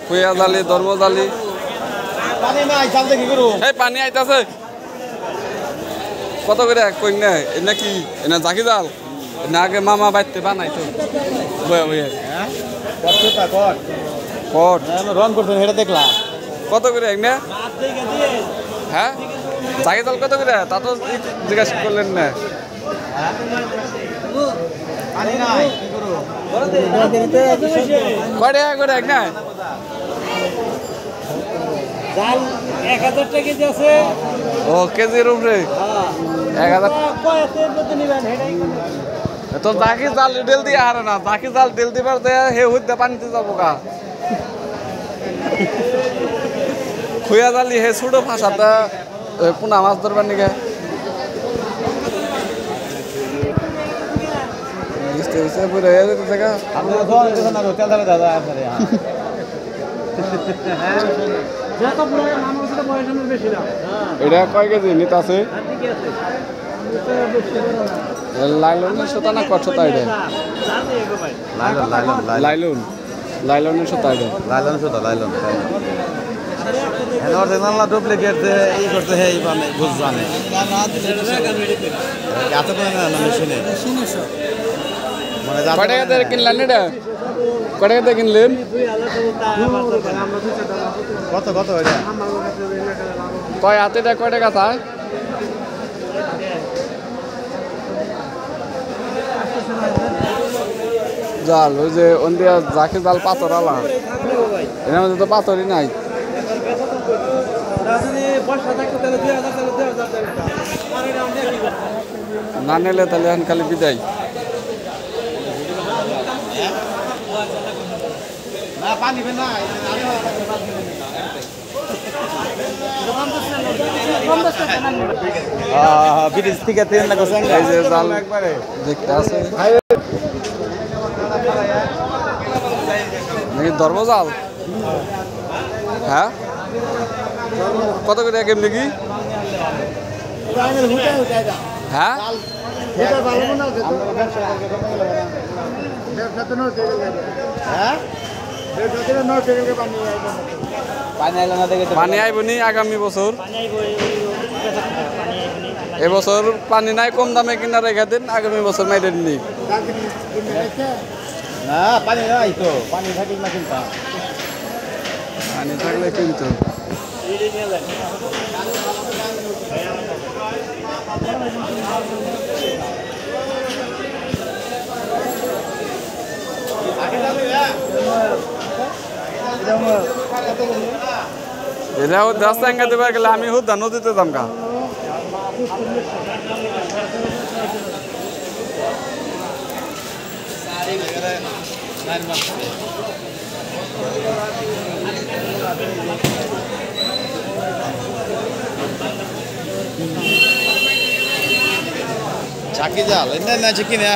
কুইয়া জালি ধর্ম জালি পানি নাই চালতে কি করু এই পানি আইতাছে কত করে কই না এনা কি এনা জাকি জাল না আগে মামা বাইতে বানাই তো বয়া বয়া হ্যাঁ কতটা কত কট আমি রন করতেন এটা দেখলাম কত করে এনে হ্যাঁ জাকি জাল কত করে তা তো জিজ্ঞাসা করলেন না পানি নাই কি করু কয় টাকা করে এক না জাল 1000 টাকা কেজি আছে ও কেজির উপরে 1000 কয়তে বলতে নিবেন হেডাই তো জাকি জাল ডেল দিয়ে হারে না জাকি জাল ডেল দিবার দে হে হইতে পানিতে যাবো গা খুয়া জালি হে ছোট ফাঁসাটা পুনা মাছ ধরবার নিকে পুরো জায়গা আপনি তো ধরে দেখুন না তেল ঢালে দাদা আপনারে যত বড় আমার সাথে বয়স আমার বেশি না এটা কয় কেজি নিতে আছে ঠিক আছে লাইলনের সুতা না কট সুতা এটা লাইলন লাইলনের সুতা এটা লাইলন শুধু লাইলন এবার দেখলাম না ডুপ্লিকেট এই করতে হে এই মানে বুঝ জানে এত করে না মেশিনে মানে কয় টাকা দিয়ে কিনলেন এটা কয় টাকা দিয়ে কিনলেন কত কত এটা কয় হাতেটা কয় টাকা তা জাল ওই যে ওন্দিয়া জাকি জাল পাথর আলা এর মধ্যে তো পাথরই নাই না নিলে তাহলে এখন খালি বিদায় না পানি না বিদেশ থেকে ট্রেন না গোসাং এই যে জাল দেখতে আছে নাকি ধর্ম জাল হ্যাঁ কত করে কেম নাকি হ্যাঁ পানি আইব নি আগামী বছর এবছর পানি নাই কম দামে কিনা রেখে দিন আগামী বছর মাইরে নি না পানি নাই তো পানি থাকলে না কিনতাম পানি থাকলে কিন্তু এটা রাস্তা এঙ্গা দেবার গেলে আমি হুদা নদীতে যাম কা চাকি জাল না চিকি না